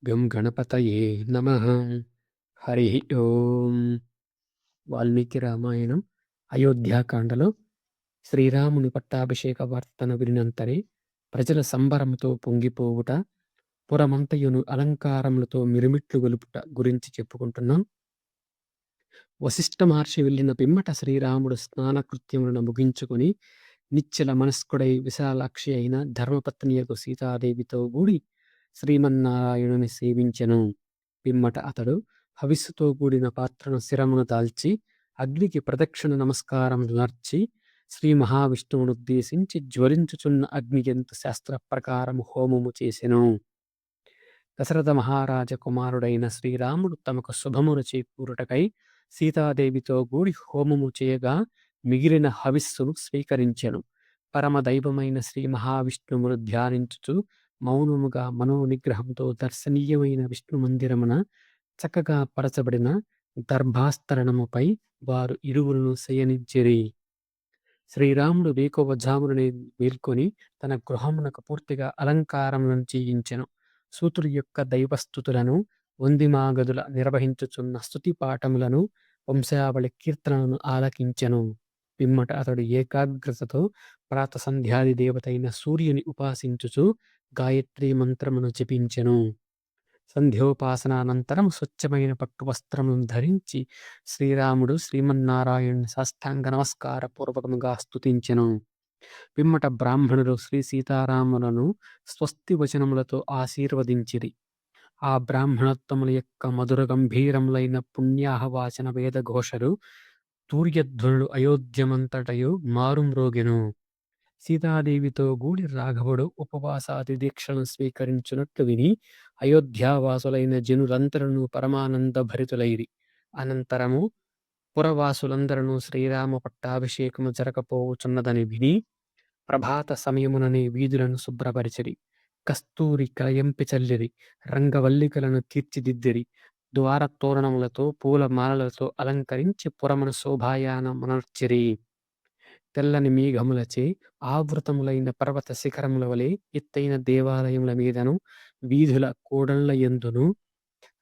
గం గణపతయే నమః. హరి ఓం. వాల్మీకి రామాయణం అయోధ్యాకాండలో శ్రీరాముని పట్టాభిషేక వార్తను వినినంతనే ప్రజల సంబరముతో పొంగిపోవుట, పురమంతయును అలంకారములతో మిరుమిట్లు గొలుపుట గురించి చెప్పుకుంటున్నాం. వశిష్ఠ మహర్షి వెళ్ళిన పిమ్మట శ్రీరాముడు స్నానకృత్యములను ముగించుకొని నిశ్చల మనస్కుడై విశాలాక్షి అయిన ధర్మపత్నియగు సీతాదేవితో కూడి శ్రీమన్నారాయణుని సేవించెను. పిమ్మట అతడు హవిస్సుతో కూడిన పాత్రను శిరమును దాల్చి అగ్నికి ప్రదక్షిణ నమస్కారములు నర్చి శ్రీ మహావిష్ణువునుద్దేశించి జ్వలించుచున్న అగ్నియంతు శాస్త్ర ప్రకారము హోమము చేసెను. దశరథ మహారాజ కుమారుడైన శ్రీరాముడు తమకు శుభమును చేకూరుటకై సీతాదేవితో కూడి హోమము చేయగా మిగిలిన హవిస్సును స్వీకరించెను. పరమదైవమైన శ్రీ మహావిష్ణువును ధ్యానించుచు మౌనముగా మనోనిగ్రహంతో దర్శనీయమైన విష్ణు మందిరమున చక్కగా పరచబడిన దర్భాస్తరణముపై వారు ఇరువురును శయనించిరి. శ్రీరాముడు వేకువజాముననే మేల్కొని తన గృహమునకు పూర్తిగా అలంకారములను చేయించెను. సూతుడి యొక్క దైవస్థుతులను, వందిమాగదుల నిర్వహించుచున్న స్తుతి పాఠములను, వంశావళి కీర్తనలను ఆలకించెను. పిమ్మట అతడు ఏకాగ్రతతో ప్రాతసంధ్యాది దేవతైన సూర్యుని ఉపాసించుచు గాయత్రీ మంత్రమును జపించెను. సంధ్యోపాసనానంతరం స్వచ్ఛమైన పట్టు వస్త్రములను ధరించి శ్రీరాముడు శ్రీమన్నారాయణుని సాష్టాంగ నమస్కార పూర్వకముగా స్తుతించెను. పిమ్మట బ్రాహ్మణులు శ్రీ సీతారాములను స్వస్తి వచనములతో ఆశీర్వదించిరి. ఆ బ్రాహ్మణోత్తముల యొక్క మధుర గంభీరములైన పుణ్యాహవాచన వేదఘోషలు తూర్యధ్వనులు అయోధ్యమంతటయు మారుమ్రోగెను. సీతాదేవితో గూడి రాఘవుడు ఉపవాసాది దీక్షలను స్వీకరించున్నట్లు విని అయోధ్యావాసులైన జనులందరూ పరమానంద భరితులైరి. అనంతరము పురవాసులందరూ శ్రీరామ పట్టాభిషేకము జరగపోవుచున్నదని విని ప్రభాత సమయముననే వీధులను శుభ్రపరిచిరి. కస్తూరి కలయంపి చల్లిరి. రంగవల్లికలను తీర్చిదిద్దిరి. ద్వార తోరణములతో పూల మాలలతో అలంకరించి పురమును శోభాయానమునర్చిరి. తెల్లని మేఘములచే ఆవృతములైన పర్వత శిఖరముల వలె ఎత్తైన దేవాలయముల మీదను, వీధుల కూడళ్ల యందును,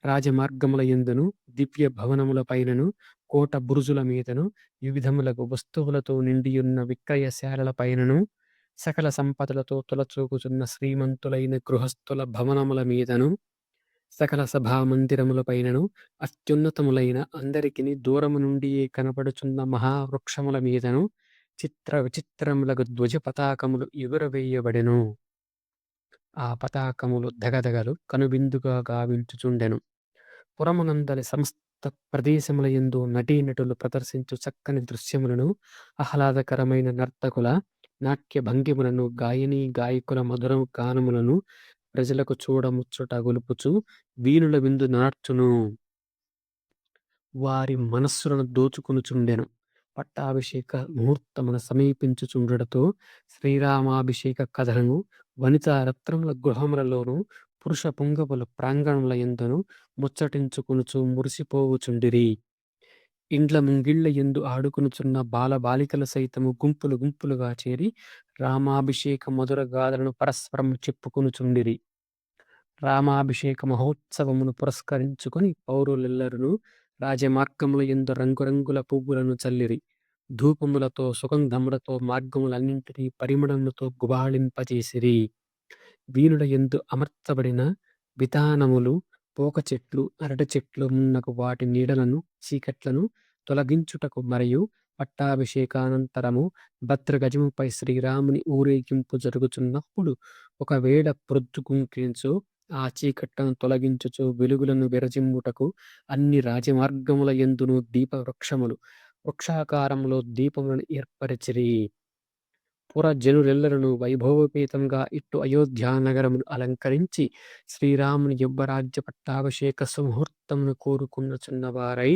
రాజమార్గముల యందును, దివ్య భవనముల పైనను, కోట బురుజుల మీదను, వివిధములకు వస్తువులతో నిండియున్న విక్రయశాలల పైనను, సకల సంపదలతో తులచూకుచున్న శ్రీమంతులైన గృహస్థుల భవనముల మీదను, సకల సభా మందిరముల పైనను, అత్యున్నతములైన అందరికిని దూరము నుండియే కనపడుచున్న మహావృక్షముల మీదను చిత్ర విచిత్రములకు ధ్వజ పతాకములు ఎగురవేయబడెను. ఆ పతాకములు దగదగలు కనువిందుగా గావించుచుండెను. పురమునందలి సమస్త ప్రదేశముల యందు నటీనటులు ప్రదర్శించు చక్కని దృశ్యములను, ఆహ్లాదకరమైన నర్తకుల నాట్య భంగిములను, గాయనీ గాయకుల మధుర గానములను ప్రజలకు చూడముచ్చట గొలుపుచు వీణుల విందు నార్చును. వారి మనస్సులను దోచుకొనుచుండెను. పట్టాభిషేక ముహూర్తమున సమీపించుచుండుటతో శ్రీరామాభిషేక కథలను వనితా రత్నముల గృహములలోను, పురుష పుంగవుల ప్రాంగణముల యందును ముచ్చటించుకొనుచు మురిసిపోవుచుండిరి. ఇండ్ల ముంగిళ్ళ యందు ఆడుకొనుచున్న బాలబాలికలు సైతము గుంపులు గుంపులుగా చేరి రామాభిషేక మధుర గాథలను పరస్పరము చెప్పుకొనుచుండిరి. రామాభిషేక మహోత్సవమును పురస్కరించుకొని పౌరులెల్లరును రాజమార్గముల యందు రంగురంగుల పువ్వులను చల్లిరి. ధూపములతో సుగంధములతో మార్గములన్నింటినీ పరిమళములతో గుబాళింపజేసిరి. వీణుల యందు అమర్చబడిన వితానములు, పోక చెట్లు, అరటి చెట్లు మున్నగు వాటి నీడలను, చీకట్లను తొలగించుటకు మరియు పట్టాభిషేకానంతరము భద్రగజముపై శ్రీరాముని ఊరేగింపు జరుగుచున్నప్పుడు ఒకవేళ ప్రొద్దుగుంకించు ఆ చీకట్లను తొలగించుచు వెలుగులను విరజిమ్ముటకు అన్ని రాజమార్గముల యందును దీపవృక్షములు వృక్షాకారములో దీపములను ఏర్పరచిరి. పురజనులెల్లరును వైభవోపేతంగా ఇట్టు అయోధ్యానగరమును అలంకరించి శ్రీరాముని యువరాజ్య పట్టాభిషేక సుముహూర్తమును కోరుకున్నచున్నవారై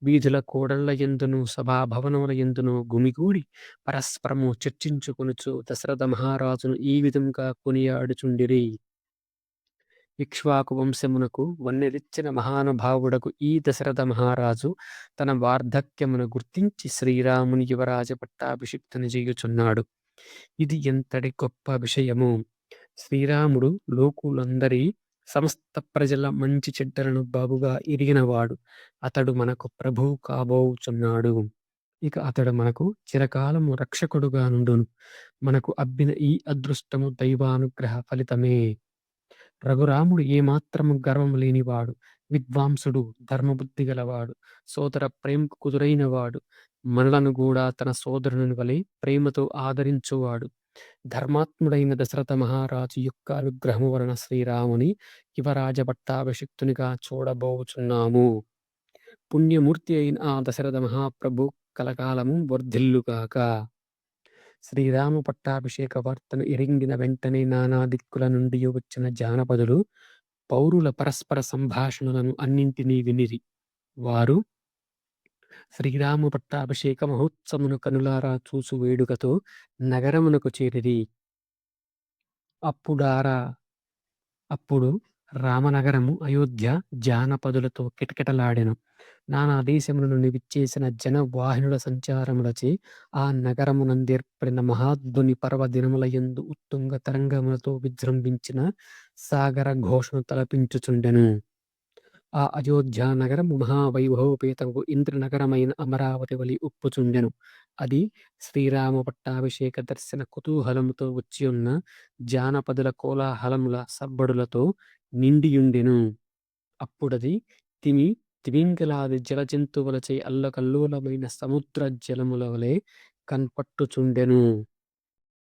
వీధుల కూడళ్ల యందును, సభాభవనముల యందును గుమిగూడి పరస్పరము చర్చించుకొనుచు దశరథ మహారాజును ఈ విధంగా కొనియాడుచుండిరి. ఇక్ష్వాకు వంశమునకు వన్నెలిచ్చిన మహానుభావుడకు ఈ దశరథ మహారాజు తన వార్ధక్యమును గుర్తించి శ్రీరాముని యువరాజ పట్టాభిషిక్తుని చేయుచున్నాడు. ఇది ఎంతటి గొప్ప విషయము! శ్రీరాముడు లోకులందరి సమస్త ప్రజల మంచి చెడ్డలను బాగుగా ఎరిగినవాడు. అతడు మనకు ప్రభువు కాబోచున్నాడు. ఇక అతడు మనకు చిరకాలము రక్షకుడుగా నుండును. మనకు అబ్బిన ఈ అదృష్టము దైవానుగ్రహ ఫలితమే. రఘురాముడు ఏమాత్రము గర్వము లేనివాడు, విద్వాంసుడు, ధర్మబుద్ధి గలవాడు, సోదర ప్రేమకు కుదురైనవాడు, మనలను గూడా తన సోదరుని వలె ప్రేమతో ఆదరించువాడు. ధర్మాత్ముడైన దశరథ మహారాజు యొక్క అనుగ్రహము వలన శ్రీరాముని యువరాజ పట్టాభిషిక్తునిగా చూడబోచున్నాము. పుణ్యమూర్తి అయిన ఆ దశరథ మహాప్రభు కలకాలము వర్ధిల్లుగాక. శ్రీరామ పట్టాభిషేక వార్తను ఎరింగిన వెంటనే నానా దిక్కుల నుండి వచ్చిన జానపదులు పౌరుల పరస్పర సంభాషణలను అన్నింటినీ వినిరి. వారు శ్రీరామ పట్టాభిషేక మహోత్సవమును కనులారా చూసు వేడుకతో నగరమునకు చేరిరి. అప్పుడు రామనగరము అయోధ్య జానపదులతో కిటకిటలాడెను. నానా దేశముల నుండి విచ్చేసిన జనవాహినుల సంచారములచే ఆ నగరమునందేర్పడిన మహాధ్వని పర్వదినముల యందు ఉత్తుంగ తరంగములతో విజృంభించిన సాగర ఘోషను తలపించుచుండెను. ఆ అయోధ్య నగరము మహావైభవోపేతమగు ఇంద్రనగరమైన అమరావతి వలె ఉప్పుచుండెను. అది శ్రీరామ పట్టాభిషేక దర్శన కుతూహలముతో వచ్చియున్న జానపదుల కోలాహలముల సవ్వడులతో నిండియుండెను. అప్పుడది తిమింగలాది జలజంతువులచే అల్లకల్లోలమైన సముద్ర జలముల వలె కన్పట్టుచుండెను.